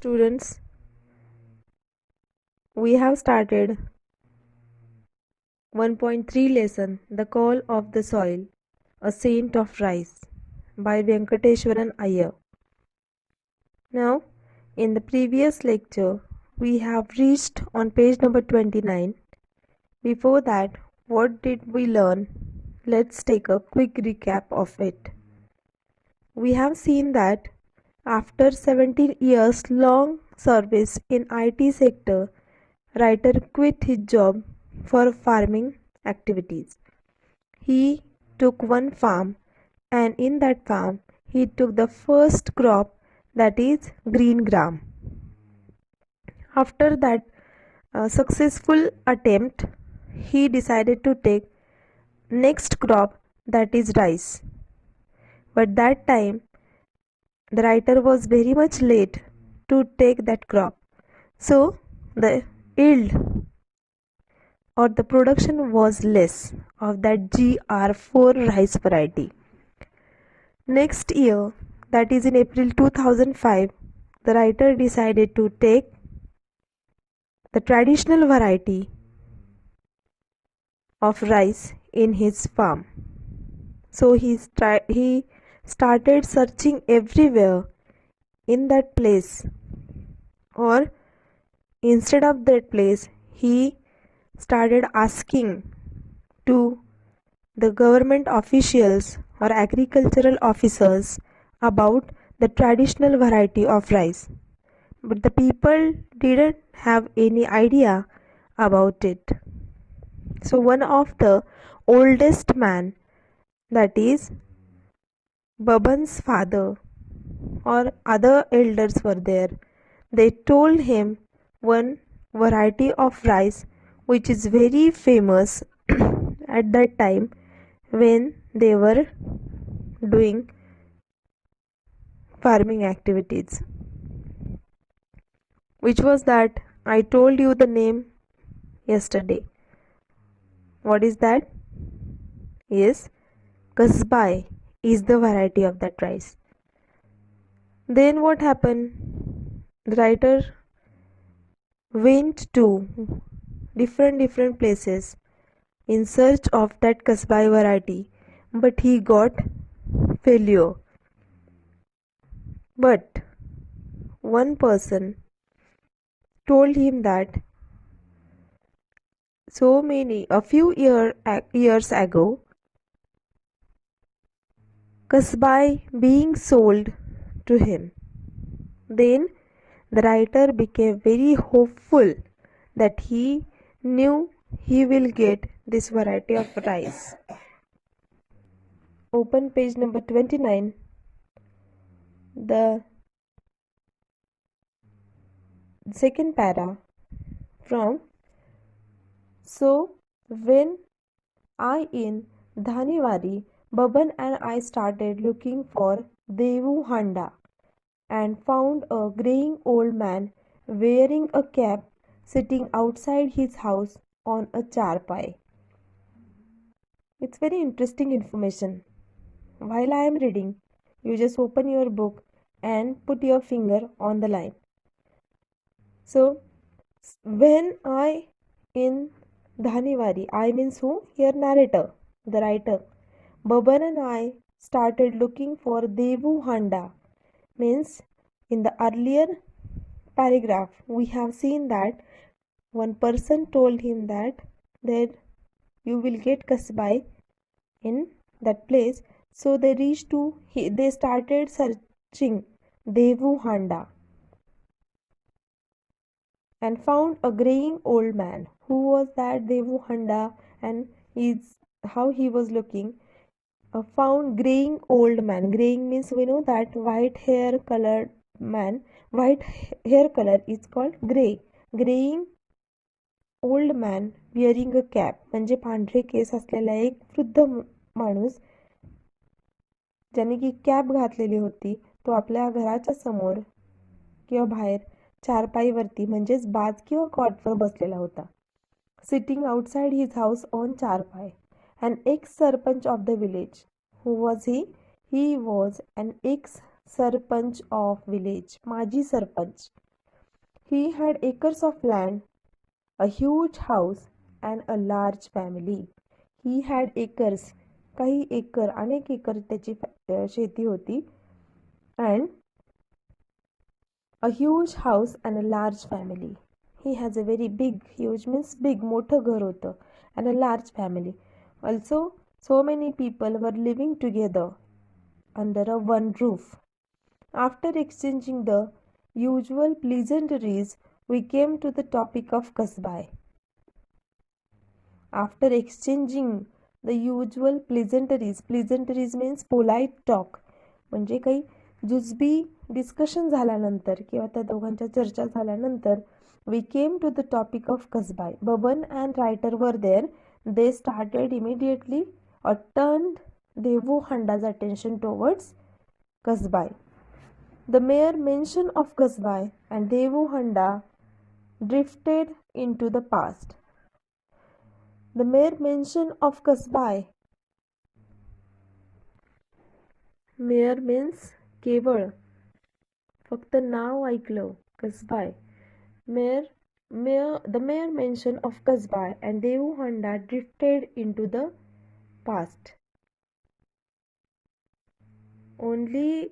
Students, we have started 1.3 lesson The Call of the Soil, A Saint of Rice by Venkateshwaran Iyer. Now, in the previous lecture, we have reached on page number 29. Before that, what did we learn? Let's take a quick recap of it. We have seen that after 17 years long service in IT sector, writer quit his job for farming activities. He took one farm, and in that farm he took the first crop, that is green gram. After that successful attempt, he decided to take next crop, that is rice. But that time the writer was very much late to take that crop. So the yield or the production was less of that GR4 rice variety. Next year, that is in April 2005, the writer decided to take the traditional variety of rice in his farm. So he started searching everywhere in that place, or instead of that place, he started asking to the government officials or agricultural officers about the traditional variety of rice. But the people didn't have any idea about it. So one of the oldest man, that is Baban's father or other elders were there. They told him one variety of rice which is very famous at that time when they were doing farming activities. Which was that? I told you the name yesterday. What is that? Yes, Kasbai is the variety of that rice. Then what happened? The writer went to different places in search of that Kasbai variety, but he got failure. But one person told him that a few years ago, Kasbai being sold to him. Then the writer became very hopeful that he knew he will get this variety of rice. Open page number 29. The second para from So when I in Dhaniwari, Baban and I started looking for Devu Handa and found a graying old man wearing a cap sitting outside his house on a charpai. It's very interesting information. While I am reading, you just open your book and put your finger on the line. So, when I in Dhaniwari, I means who? Here narrator, the writer. Baban and I started looking for Devu Handa. Means in the earlier paragraph, we have seen that one person told him that you will get Kasbai in that place. So they they started searching Devu Handa and found a graying old man. Who was that Devu Handa, and how he was looking? Found graying old man. Graying means we know that white hair colored man. White hair color is called gray. Graying old man wearing a cap म्हणजे पांढरे case असलेला एक वृद्ध माणूस ज्याने की cap घातलेली होती, तो आपल्या घराच्या समोर किंवा बाहेर चारपाईवरती म्हणजेच बाज किंवा कॉटवर बसलेला होता. Sitting outside his house on चारपाई. An ex-sarpanch of the village. Who was he? He was an ex-sarpanch of village. माजी sarpanch. He had acres of land, a huge house, and a large family. He had acres, काही एकर, अनेक एकर त्याची शेती होती. And a huge house and a large family. He has a very big, huge means big, मोठं घर होतं, and a large family. Also, so many people were living together under a one roof. After exchanging the usual pleasantries, we came to the topic of Kasbai. After exchanging the usual pleasantries means polite talk, म्हणजे काही जुजबी discussion झाल्यानंतर किंवा त्या दोघांच्या चर्चा झाल्यानंतर we came to the topic of Kasbai. Baban and writer were there. They started immediately or turned Devu Handa's attention towards Kasbai. The mere mention of Kasbai and Devu Handa drifted into the past. The mere mention of Kasbai. Mere means केवळ, फक्त नाव ऐकलं, कसबाय. The mere mention of Kasbai and Devu Handa drifted into the past. Only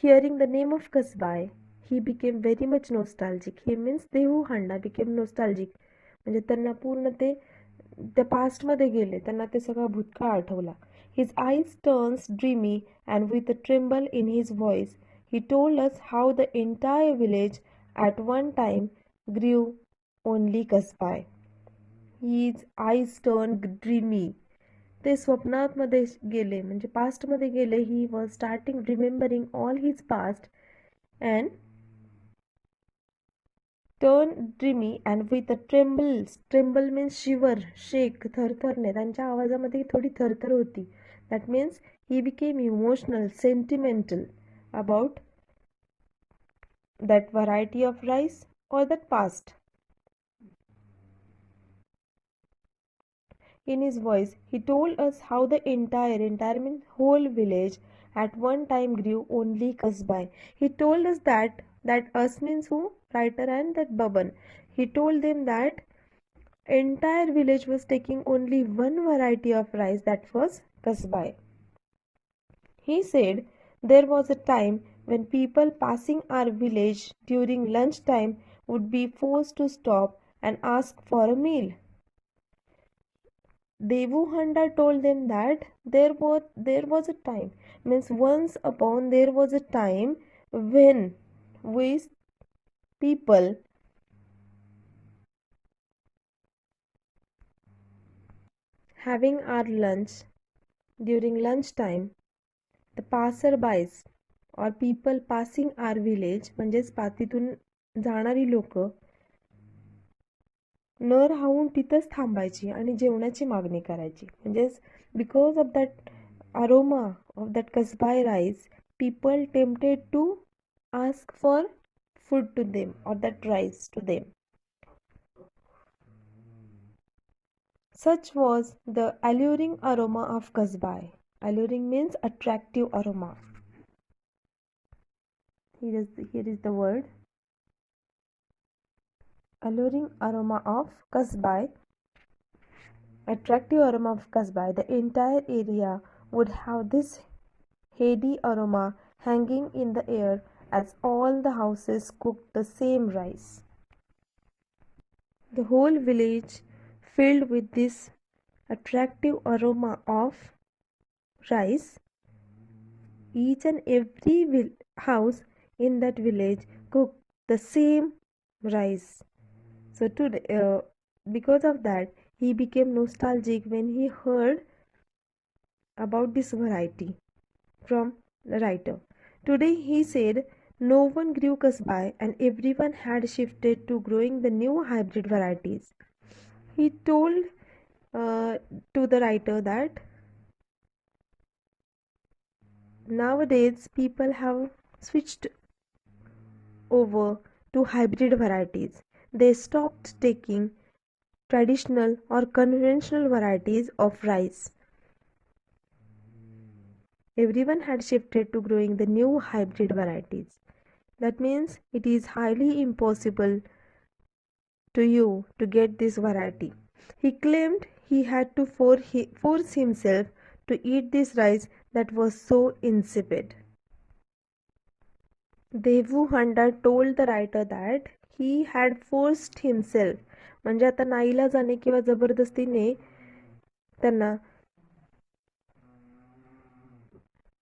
hearing the name of Kasbai, he became very much nostalgic. He means Devu Handa became nostalgic. म्हणजे त्यांना पूर्ण ते त्या पास्टमध्ये गेले, त्यांना ते सगळा भूतकाळ आठवला. His eyes turned dreamy and with a tremble in his voice, he told us how the entire village at one time grew only Kasbai. His eyes turned dreamy. ते स्वप्नामध्ये गेले, म्हणजे पास्टमध्ये गेले. He was starting remembering all his past and turned dreamy and with a tremble means shiver, shake, थरथरणे. त्यांच्या आवाजामध्ये थोडी थरथर होती. That means he became emotional, sentimental about that variety of rice or that past. In his voice, he told us how the entire means whole village at one time grew only Kasbai. He told us that us means who? Writer and that Baban. He told them that entire village was taking only one variety of rice, that was Kasbai. He said there was a time when people passing our village during lunchtime would be forced to stop and ask for a meal. Devu Handa told them that there was a time, means once upon there was a time when we people having our lunch during lunchtime, the passerbys or people passing our village, म्हणजेच पातीतून जाणारी लोक न राहून तिथंच थांबायची आणि जेवणाची मागणी करायची. म्हणजेच because of that aroma of that Kasbai rice, people tempted to ask for food to them or that rice to them. Such was the alluring aroma of kasbai. Alluring means attractive aroma. Here is the word. Alluring aroma of kasbai. Attractive aroma of kasbai. The entire area would have this heady aroma hanging in the air as all the houses cooked the same rice. The whole village filled with this attractive aroma of rice. Each and every house in that village cooked the same rice. So today, because of that, he became nostalgic when he heard about this variety from the writer. Today he said no one grew kasbai and everyone had shifted to growing the new hybrid varieties. He told to the writer that nowadays people have switched over to hybrid varieties. They stopped taking traditional or conventional varieties of rice. Everyone had shifted to growing the new hybrid varieties. That means it is highly impossible to you to get this variety. He claimed he had to force himself to eat this rice that was so insipid. Devu Handa told the writer that he had forced himself, म्हणजे आता नाईलाजाने किंवा जबरदस्तीने त्यांना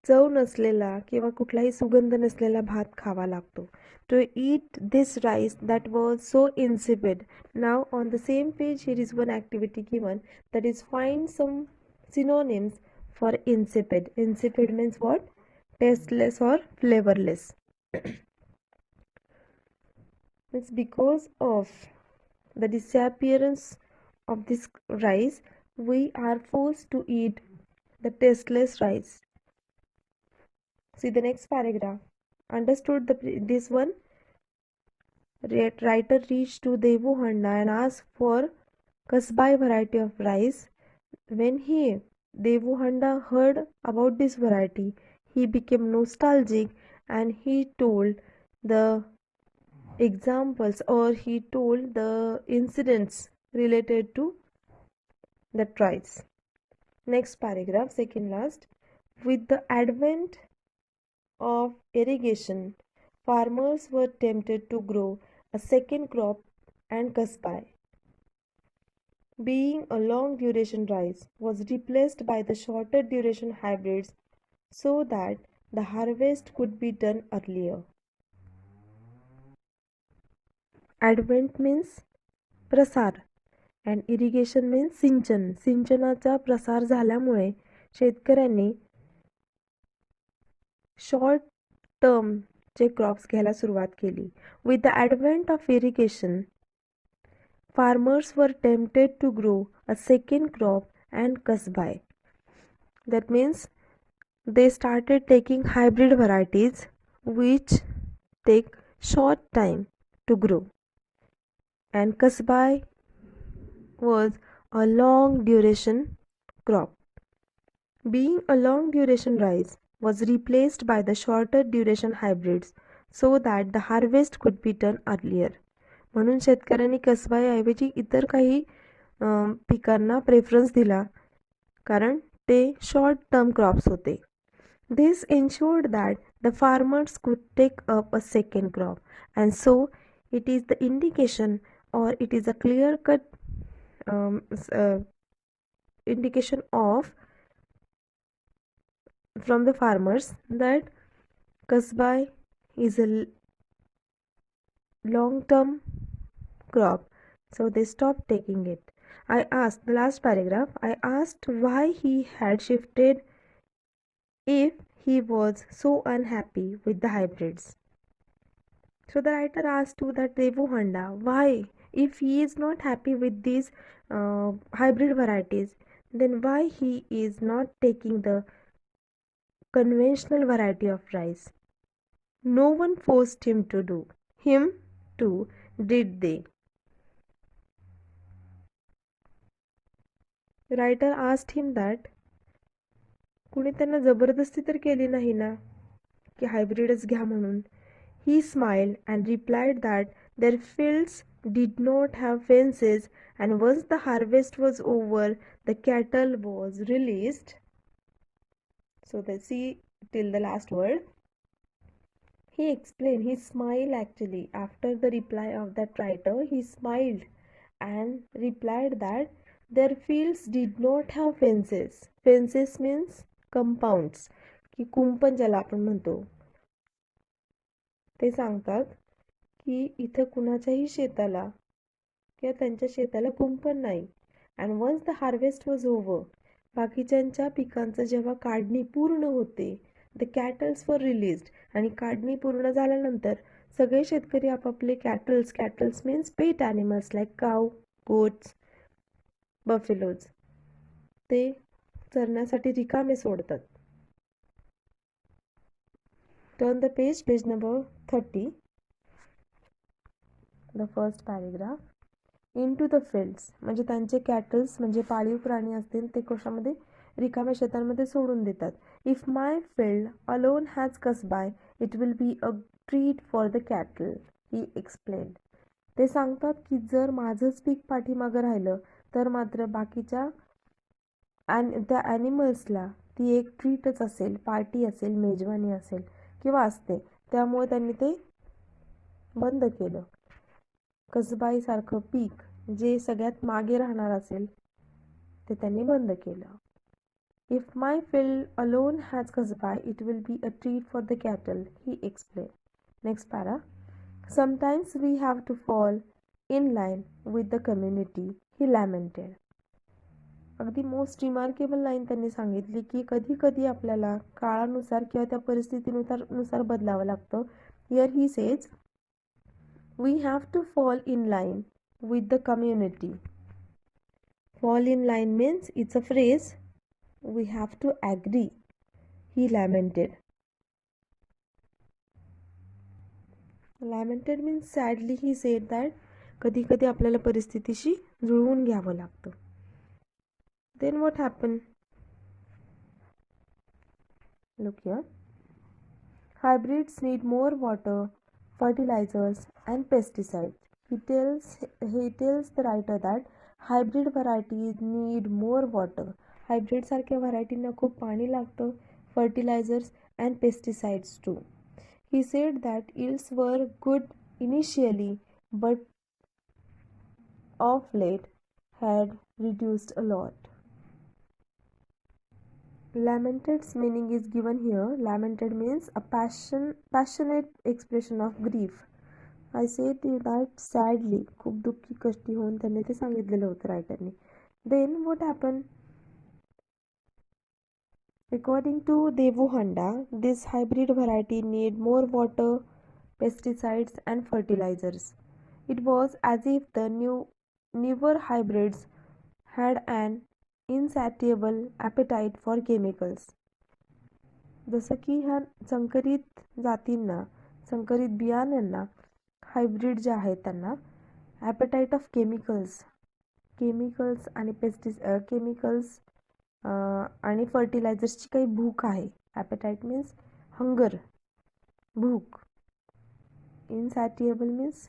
चव नसलेला किंवा कुठलाही सुगंध नसलेला भात खावा लागतो. To eat this rice that was so insipid. Now on the same page here is one activity given, that is find some synonyms for insipid. Insipid means what? Tasteless or flavorless. It's because of the disappearance of this rice, we are forced to eat the tasteless rice. See the next paragraph. Understood this one? Writer reached to Devu Handa and asked for Kasbai variety of rice. When Devu Handa heard about this variety, he became nostalgic and he told the examples, or he told the incidents related to the rice. Next paragraph, second last. With the advent of irrigation, farmers were tempted to grow a second crop and kasbai, being a long duration rice, was replaced by the shorter duration hybrids so that the harvest could be done earlier. Advent means प्रसार and irrigation means सिंचन. सिंचनाचा प्रसार झाल्यामुळे शेतकऱ्यांनी short टर्मचे crops घ्यायला सुरुवात केली. With the advent of irrigation, farmers were tempted to grow a second crop and kasbai. That means they started taking hybrid varieties which take short time to grow. And kasbai was a long duration crop. Being a long duration rice was replaced by the shorter duration hybrids so that the harvest could be done earlier. म्हणून शेतकऱ्यांनी कसबाईऐवजी इतर काही पिकांना preference दिला, कारण ते short term crops होते. This ensured that the farmers could take up a second crop, and so it is the indication, or it is a clear-cut indication of from the farmers that kasbai is a long-term crop, so they stopped taking it. I asked, the last paragraph, I asked why he had shifted if he was so unhappy with the hybrids. So the writer asked to that Devu Handa, why, if he is not happy with these hybrid varieties, then why he is not taking the conventional variety of rice? No one forced him to, did they? The writer asked him that कुणी त्यांना जबरदस्ती तर केली नाही ना की हायब्रिडच घ्या म्हणून. He smiled and replied that their fields did not have fences, and once the harvest was over, the cattle was released. So let's see till the last word. He explained, he smiled actually. After the reply of that writer, he smiled and replied that their fields did not have fences. Fences means compounds, की कुंपण ज्याला आपण म्हणतो. ते सांगतात की इथं कुणाच्याही शेताला किंवा त्यांच्या शेताला कुंपण नाही. And once the harvest was over, बाकीच्यांच्या पिकांचं जेव्हा काढणी पूर्ण होते, द कॅटल्स वर रिलीज्ड, आणि काढणी पूर्ण झाल्यानंतर सगळे शेतकरी आपापले कॅटल्स मीन्स पेट ॲनिमल्स लाईक काव, गोट्स, बफेलोज, ते चरण्यासाठी रिकामे सोडतात. Turn the page number 30. The first paragraph. Into the fields, म्हणजे त्यांचे कॅटल्स म्हणजे पाळीव प्राणी असतील ते कशामध्ये रिकाम्या शेतांमध्ये सोडून देतात. If my field alone has kasbai, it will be a treat for the cattle, he explained. ते सांगतात की जर माझंच पीक पाठीमागं राहिलं तर मात्र बाकीच्या त्या ॲनिमल्सला ती एक ट्रीटच असेल, पार्टी असेल, मेजवानी असेल किंवा असते. त्यामुळे त्यांनी ते बंद केलं. कसबाईसारखं पीक जे सगळ्यात मागे राहणार असेल ते त्यांनी बंद केलं. If my field alone has kasbai, it will be a treat for the cattle, he explained. Next para. Sometimes we have to fall in line with the community, he lamented. अगदी most remarkable line त्यांनी सांगितली की कधी कधी आपल्याला काळानुसार किंवा त्या परिस्थितीनुसार बदलावं लागतं. Here he says we have to fall in line with the community. Fall in line means it's a phrase. We have to agree, he lamented. Lamented means sadly he said that कधी कधी आपल्याला परिस्थितीशी जुळवून घ्यावं लागतं. Then what happened? Look here. Hybrids need more water, fertilizers and pesticides. He tells the writer that hybrid varieties need more water. Hybrid सारख्या व्हरायटींना खूप पाणी लागतं, fertilizers and pesticides too. He said that yields were good initially but of late had reduced a lot. Lamented's meaning is given here. Lamented means a passionate expression of grief. I said to you that sadly, खूप दुःखी कष्टी होऊन त्यांनी ते सांगितलेलं होतं रायटरने. Then what happened? According to Devu Handa, this hybrid variety need more water, pesticides and fertilizers. It was as if the newer hybrids had an insatiable appetite for chemicals. जसं की ह्या संकरित जातींना, संकरित बियाण्यांना, हायब्रिड जे आहेत त्यांना ॲपेटाईट ऑफ केमिकल्स आणि chemicals आणि फर्टिलायझर्सची काही भूक आहे. ॲपेटाईट मीन्स हंगर, भूक. इनसॅटिएबल मीन्स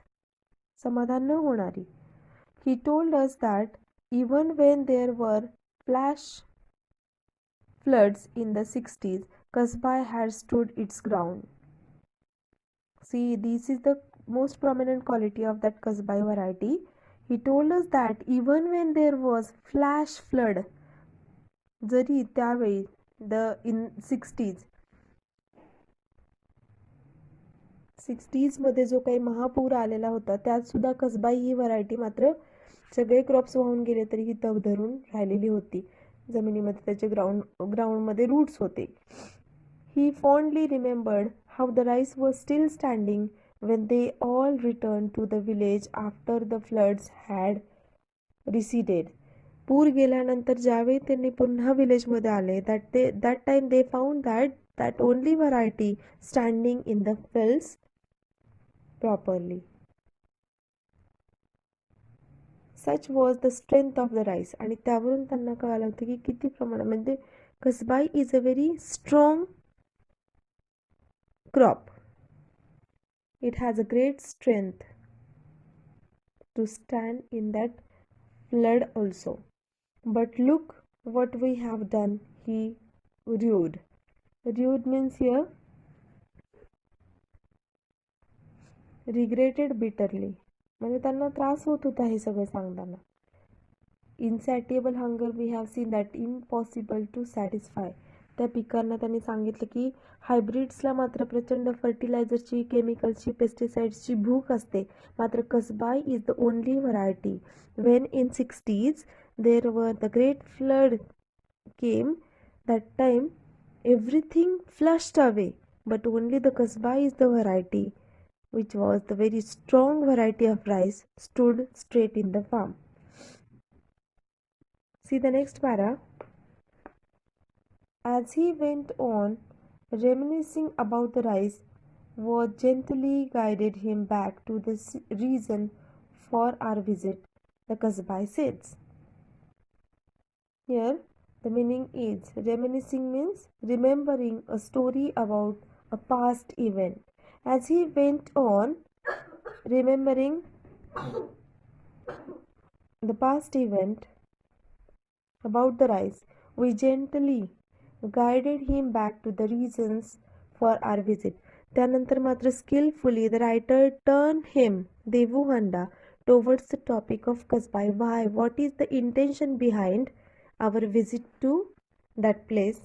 समाधान न होणारी. He told us that even when there were flash floods in the 60s, Kasbai had stood its ground. See, this is the most prominent quality of that Kasbai variety. He told us that even when there was flash flood, जरी त्यावेळी in 60s मध्ये जो काही महापूर आलेला होता त्यात सुद्धा कसबाई ही variety मात्र सगळे क्रॉप्स वाहून गेले तरी ही तग धरून राहिलेली होती. जमिनीमध्ये त्याचे ग्राउंडमध्ये रूट्स होते. He fondly remembered how the rice was still standing when they all returned to the village after the floods had receded. पूर गेल्यानंतर ज्यावेळी त्यांनी पुन्हा विलेजमध्ये आले that time they found that only variety standing in the fields properly. Such was the strength of the rice. आणि त्यावरून त्यांना कळालं होतं की किती प्रमाणात म्हणजे Kasbai is a very strong crop. It has a great strength to stand in that flood also. But look what we have done, he rued. Rued means here regretted bitterly. म्हणजे त्यांना त्रास होत होता हे सगळं सांगताना. Insatiable hunger we have seen that impossible to satisfy. त्या पिकांना त्यांनी सांगितलं की हायब्रिड्सला मात्र प्रचंड फर्टिलायझरची, केमिकल्सची, पेस्टिसाइड्सची भूक असते. मात्र Kasbai is the only variety. When in 60s there were the great flood came, that time everything flushed away, but only the Kasbai is the variety which was the very strong variety of rice stood straight in the farm. See the next para. As he went on, reminiscing about the rice, what gently guided him back to the reason for our visit, the Kasbai says. Here, the meaning is reminiscing means remembering a story about a past event. As he went on, remembering the past event about the rice, we gently guided him back to the reasons for our visit. त्यानंतर मात्र skillfully the writer turned him, Devu Handa, towards the topic of Kasbai. Why? What is the intention behind our visit to that place?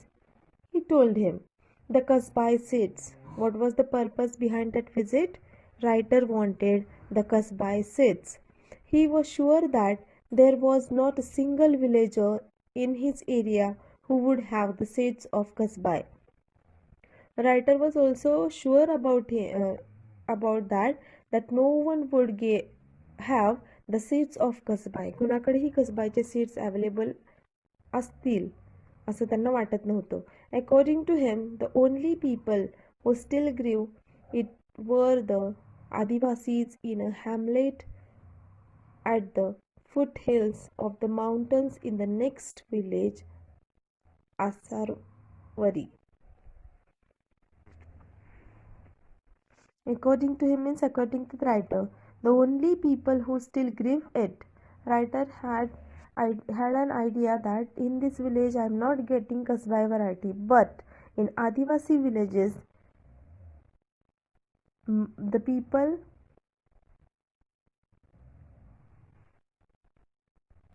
He told him. The Kasbai seeds. What was the purpose behind that visit? Writer wanted the Kasbai seeds. He was sure that there was not a single villager in his area who would have the seeds of Kasbai. Writer was also sure about that no one would have the seeds of Kasbai. कुणाकडेही कसबायचे seeds available असतील असं त्यांना वाटत नव्हतं. According to him, the only people who still grew it were the Adivasis in a hamlet at the foothills of the mountains in the next village, Asarwari. According to him means according to the writer, the only people who still grieve it. Writer had an idea that in this village I am not getting Kasbai variety, but in Adivasi villages, the people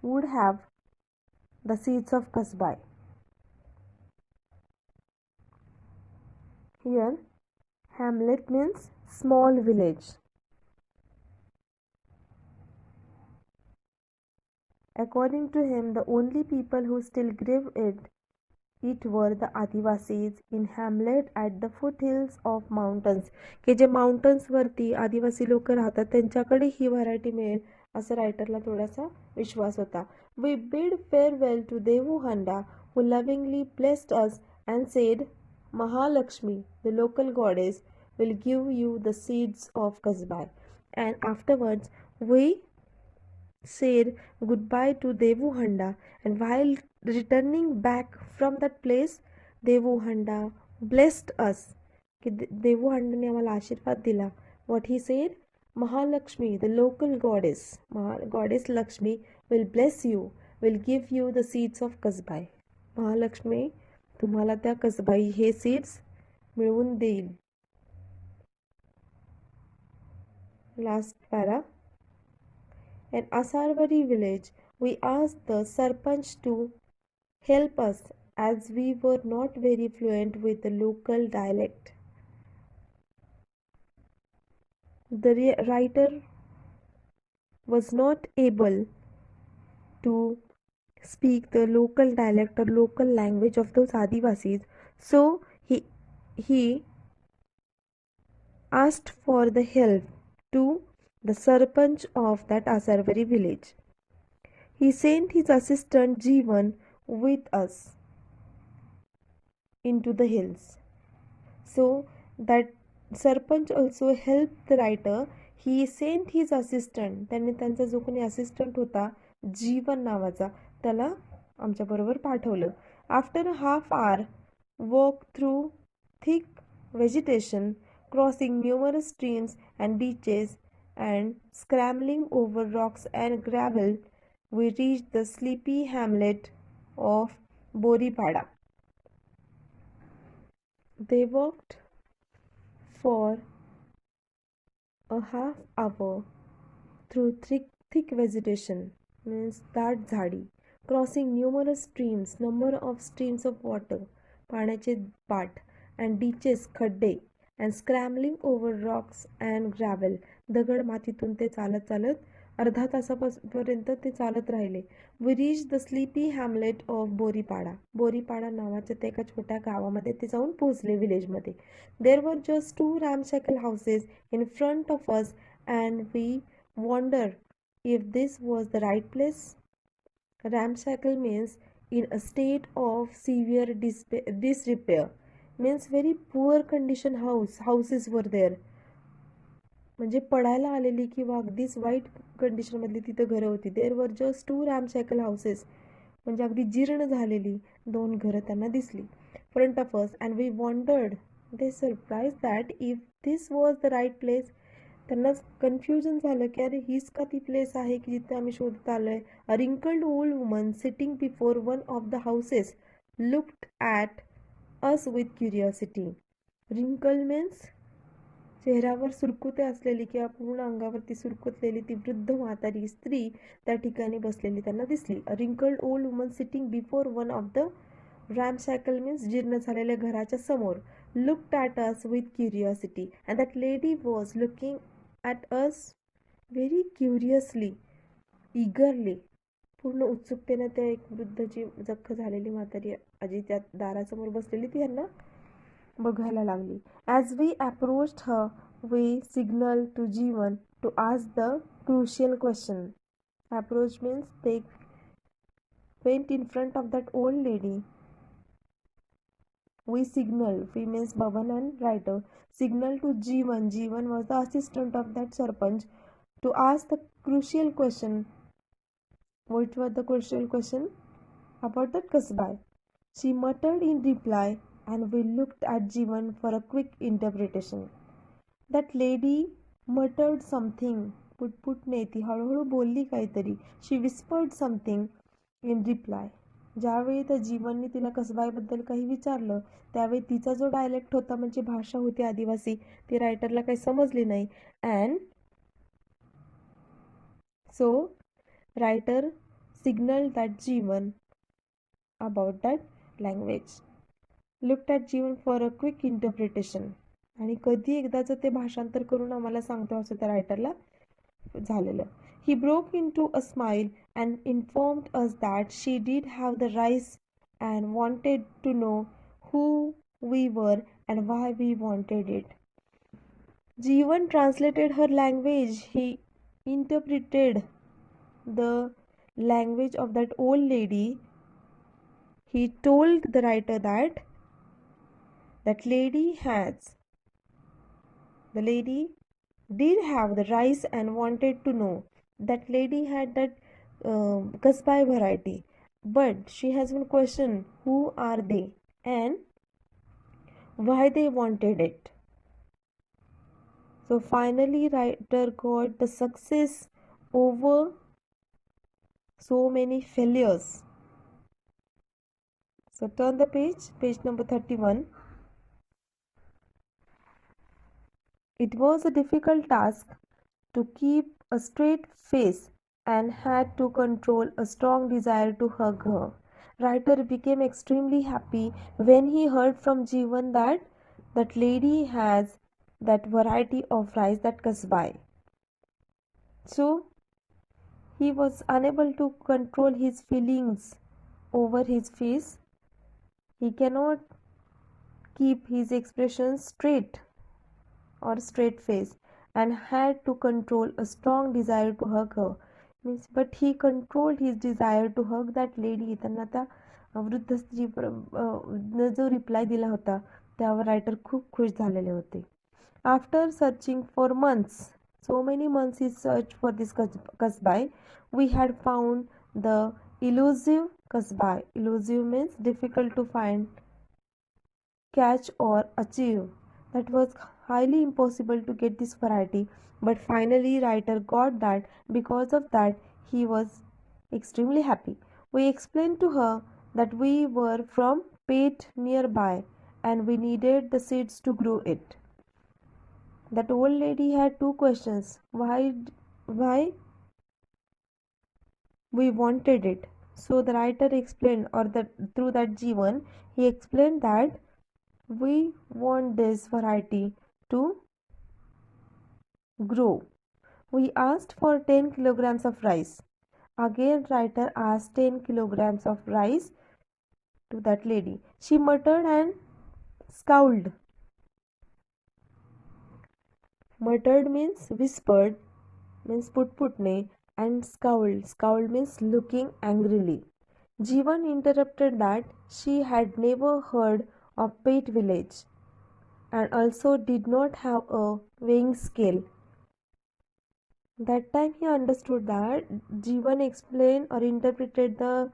would have the seeds of Kasbai. Here, hamlet means small village. According to him, the only people who still grieve it were the Adivasis in hamlet at the foothills of mountains. की जे mountains वरती आदिवासी लोक राहतात त्यांच्याकडे ही variety मिळेल असं रायटरला थोडासा विश्वास होता. We bid farewell to Devu Handa, who lovingly blessed us and said, Mahalakshmi, the local goddess, will give you the seeds of Kasbai. And afterwards, we said goodbye to Devu Handa, and while returning back from that place, Devu Handa blessed us. की देवू हंडाने आम्हाला आशीर्वाद दिला. What he said? Mahalakshmi, the local goddess, goddess Lakshmi, will bless you, will give you the seeds of Kasbai. Mahalakshmi तुम्हाला त्या कसबाई हे seeds मिळवून देईल. Last para. In Asarwari village, we asked the Sarpanch to help us as we were not very fluent with the local dialect. The writer was not able to speak the local dialect or local language of those Adivasis, so he asked for the help to the Sarpanch of that Asarwari village. He sent his assistant Jeevan with us into the hills. So that Sarpanch also helped the writer. He sent his assistant. त्यांनी त्यांचा जो कोणी assistant होता जीवन नावाचा त्याला आमच्याबरोबर पाठवलं. After a half hour walk through thick vegetation, crossing numerous streams and ditches, and scrambling over rocks and gravel, we reached the sleepy hamlet of Boripada. They walked for a half hour through thick vegetation, means दाट झाडी, crossing numerous streams, number of streams of water, पाण्याचे पाट, and ditches, खड्डे, and scrambling over rocks and gravel, दगड मातीतून ते चालत चालत अर्धा तासापर्यंत ते चालत राहिले. We reached the sleepy hamlet of Boripada. Boripada नावाच्या त्या एका छोट्या गावामध्ये ते जाऊन पोहोचले विलेजमध्ये. There were just 2 ramshackle houses in front of us and we wondered if this was the right place. Ramshackle means in a state of severe disrepair, means very poor condition houses were there. म्हणजे पडायला आलेली किंवा अगदीच white कंडिशनमधली तिथं घरं होती. देर were just 2 रॅमशॅकल houses, म्हणजे अगदी जीर्ण झालेली 2 घरं त्यांना दिसली. Front of us and we wondered They surprised that if this was the right place. त्यांना कन्फ्युजन झालं की अरे हीच का ती प्लेस आहे की जिथे आम्ही शोधत आलोय. A wrinkled old woman sitting before one of the houses looked at us with curiosity. Wrinkle means चेहऱ्यावर सुरकुते असलेली किंवा पूर्ण अंगावरती सुरकुतलेली ती वृद्ध म्हातारी स्त्री त्या ठिकाणी बसलेली त्यांना दिसली. A wrinkled old woman sitting before one of the ramshackle means जीर्ण झालेल्या घराच्या समोर. Looked at us with curiosity and that lady was looking at us very curiously, eagerly. पूर्ण उत्सुकतेने त्या एक वृद्धची जखम झालेली म्हातारी आजी त्या दारासमोर बसलेली ती यांना बघायला लागली. As we approached her we signal to Jeevan to ask the crucial question. Approach means they went in front of that old lady. We signaled, we means Bhavan and writer, signaled to Jeevan. Jeevan was the assistant of that Sarpanch to ask the crucial question. What was the crucial question? About that Kasbai. She muttered in reply, and we looked at Jeevan for a quick interpretation. That lady muttered something. पुटपुट नाही ती हळूहळू बोलली काहीतरी. She whispered something in reply. ज्यावेळी त्या जीवनने तिला कसबाईबद्दल काही विचारलं त्यावेळी तिचा जो डायलेक्ट होता म्हणजे भाषा होती आदिवासी ती रायटरला काही समजली नाही. And so writer signal that Jeevan about that language. Looked at Jeevan for a quick interpretation. आणि कधी एकदाचं ते भाषांतर करून आम्हाला सांगतो असं त्या रायटरला झालेलं. He broke into a smile and informed us that she did have the rice and wanted to know who we were and why we wanted it. Jeevan translated her language. He interpreted the language of that old lady. He told the writer that the lady did have the rice and wanted to know. That lady had that kasbai variety, but she has one question: who are they and why they wanted it. So finally, writer got the success over so many failures. So turn the page number 31. It was a difficult task to keep a straight face and had to control a strong desire to hug her. Writer became extremely happy when he heard from Jeevan that that lady has that variety of rice that kasbai. So he was unable to control his feelings over his face. He cannot keep his expressions straight or straight face and had to control a strong desire to hug her. Means, but he controlled his desire to hug that lady. त्यांना त्या वृद्ध स्त्री जो reply दिला होता त्यावर writer खूप खुश झालेले होते. After searching for months, so many months he searched for this kasbai, we had found the elusive kasbai. Elusive means difficult to find, catch or achieve. That was highly impossible to get this variety, but finally writer got that. Because of that he was extremely happy. We explained to her that we were from Pate nearby and we needed the seeds to grow it. That old lady had two questions: why we wanted it. So the writer explained, or that through that Jeevan he explained that we want this variety to grow. We asked for 10 kilograms of rice. Again writer asked 10 kilograms of rice to that lady. She muttered and scowled. Muttered means whispered, means putne, and scowled. Scowled means looking angrily. Jeevan interrupted that she had never heard of Pate village and also did not have a weighing scale. That time he understood that Jeevan explained or interpreted the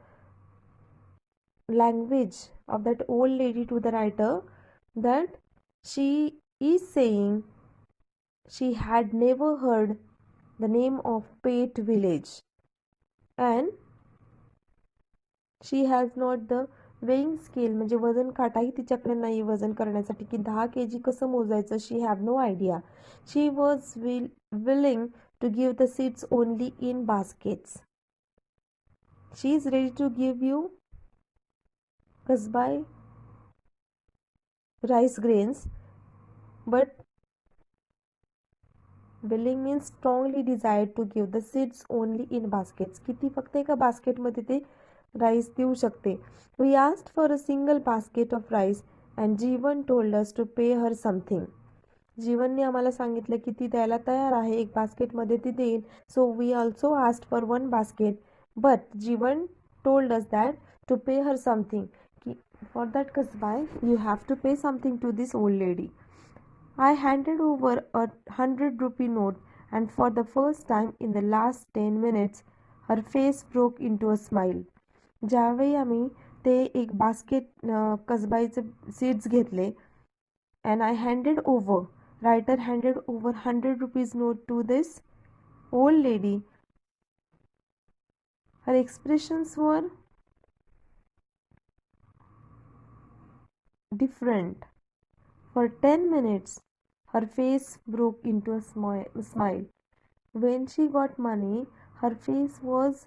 language of that old lady to the writer, that She is saying she had never heard the name of Pate Village and she has not the weighing scale म्हणजे वजन काटाही तिच्याकडे नाही वजन करण्यासाठी की 10 kg कसं मोजायचं. She have no idea. She was willing to give the seeds only in baskets. She is ready to give you kasbai rice grains, but willing means strongly desired to give the seeds only in baskets. की ती फक्त एका बास्केटमध्ये ते rice देऊ शकते. We asked for a single basket of rice and जीवन told us to pay her something. जीवनने आम्हाला सांगितलं की ती द्यायला तयार आहे, एक बास्केटमध्ये ती देईल. So we also asked for one basket but Jeevan told us that to pay her something की for that Kasbai you have to pay something to this old lady. I handed over a 100 rupee note, and for the first time in the last 10 minutes, her face broke into a smile. ज्यावेळी आम्ही ते एक basket कसबाईचे seeds घेतले and I handed over, writer handed over 100 rupees note to this old lady. Her expressions were different. For 10 minutes, her face broke into a smile. When she got money, her face was,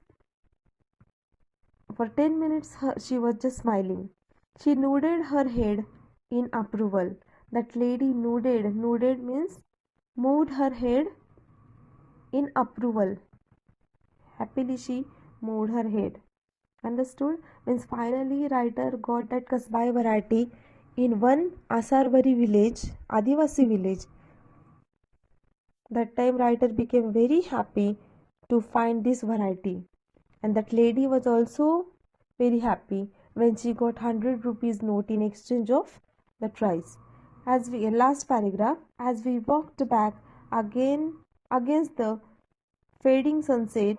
for 10 minutes, she was just smiling. She nodded her head in approval. That lady nodded. Nodded means moved her head in approval. Happily, she moved her head. Understood? Means finally, writer got that kasbai variety in one Asarvari village, Adivasi village. That time writer became very happy to find this variety, and that lady was also very happy when she got 100 rupees note in exchange of that rice. As we last paragraph, as we walked back again against the fading sunset,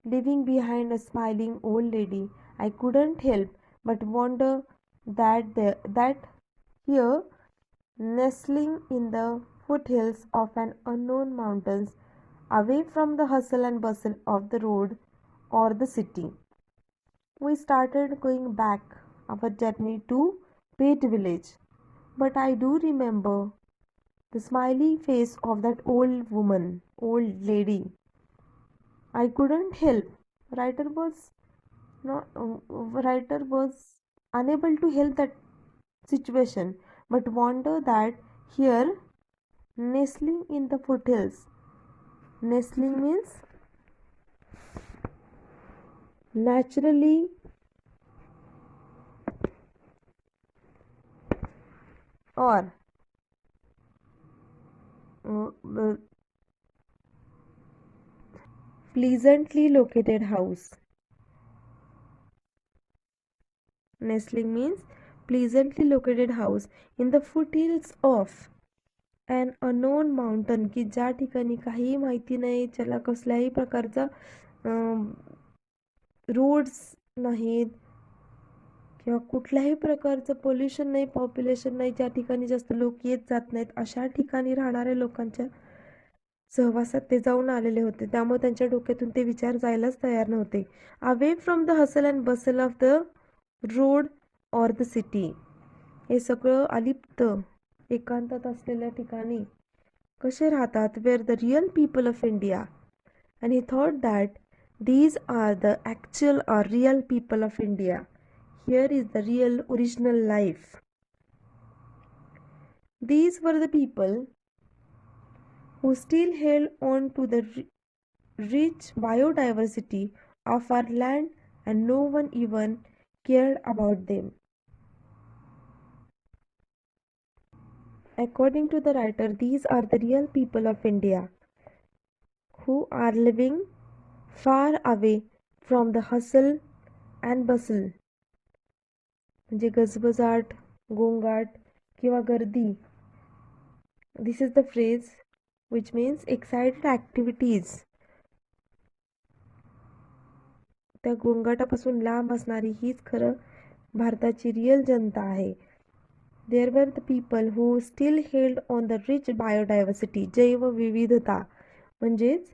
leaving behind a smiling old lady, I couldn't help but wonder that here, nestling in the foothills of an unknown mountains, away from the hustle and bustle of the road or the city, we started going back our journey to Pate village. But I do remember the smiley face of that old lady. I couldn't help. Writer was writer was unable to help that situation, but wonder that here, nestling in the foothills. Nestling means naturally or uh, pleasantly located house. Nestling means pleasantly located house in the foothills of an unknown mountain की ज्या ठिकाणी काही माहिती नाही, ज्याला कसल्याही प्रकारचा roads नाहीत किंवा कुठल्याही प्रकारचं पोल्युशन नाही, पॉप्युलेशन नाही, ज्या ठिकाणी जास्त लोक येत जात नाहीत, अशा ठिकाणी राहणाऱ्या लोकांच्या सहवासात ते जाऊन आलेले होते. त्यामुळे त्यांच्या डोक्यातून ते विचार जायलाच तयार नव्हते. Away from the hustle and bustle of the road or the city. हे सगळं अलिप्त एकांतात असलेल्या ठिकाणी कसे राहतात, where the real people of India. And he thought that these are the actual or real people of India. Here is the real original life. These were the people who still held on to the rich biodiversity of our land, and no one even cared about them. According to the writer, these are the real people of India who are living far away from the hustle and bustle. म्हणजे गजबजाट, गोंगाट किंवा गर्दी. This is the phrase which means excited activities. त्या गोंगाटापासून लांब असणारी हीच खरं भारताची रिअल जनता आहे. There were the people who still held on the rich biodiversity, जैवविविधता. म्हणजेच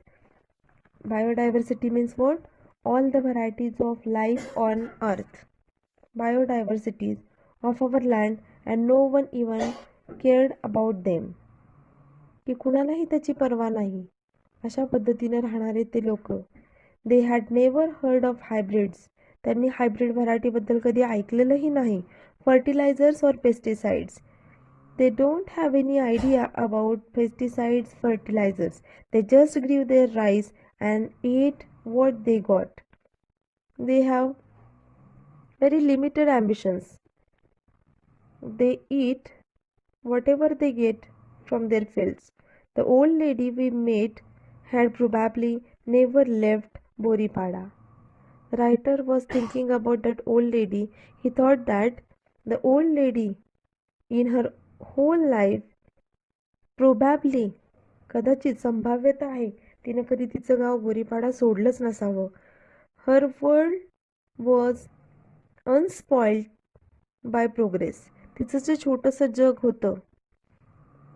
biodiversity means what? All the varieties of life on earth. Biodiversities of our land, and no one even cared about them. की कुणालाही त्याची पर्वा नाही. अशा पद्धतीने राहणारे ते लोक. They had never heard of hybrids. त्यांनी हायब्रिड व्हरायटीबद्दल कधी ऐकलेलंही नाही. फर्टिलायझर्स और pesticides. They don't have any idea about pesticides, fertilizers. They just grew their rice and ate what they got. They have very limited ambitions. They eat whatever they get from their fields. The old lady we met had probably never left Boripada. The writer was thinking about that old lady. He thought that the old lady in her whole life probably, कदाचित संभाव्यता आहे, तिने कधी तिचं गाव बोरीपाडा सोडलंच नसावं. Her world was unspoiled by progress. तिचं जे छोटंसं जग होतं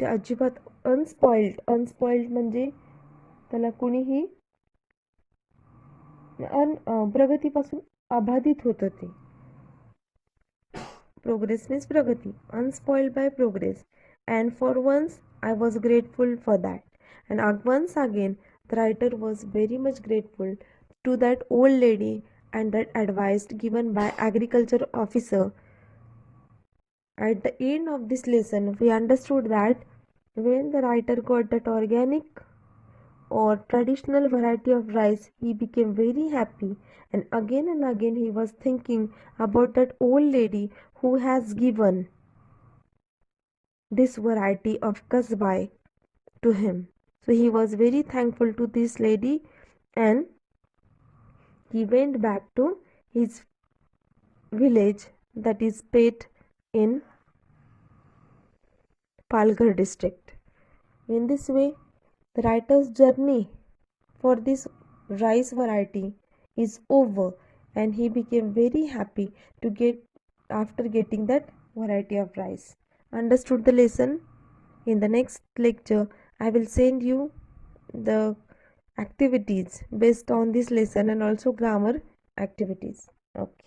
ते अजिबात अनस्पॉइल्ड म्हणजे त्याला कुणीही प्रगतीपासून अबाधित होतं ते. प्रोग्रेस मीन्स प्रगती. Unspoiled by progress. And for once, I was grateful for that. And once again, the writer was very much grateful to that old lady and that advice given by agriculture officer. At the end of this lesson, we understood that when the writer got that organic or traditional variety of rice, he became very happy, and again he was thinking about that old lady who has given this variety of kasbai to him. So he was very thankful to this lady, and he went back to his village, that is Pet in Palghar district. In this way, the writer's journey for this rice variety is over, and he became very happy to get after getting that variety of rice. Understood the lesson? In the next lecture, I will send you the activities based on this lesson and also grammar activities. Okay.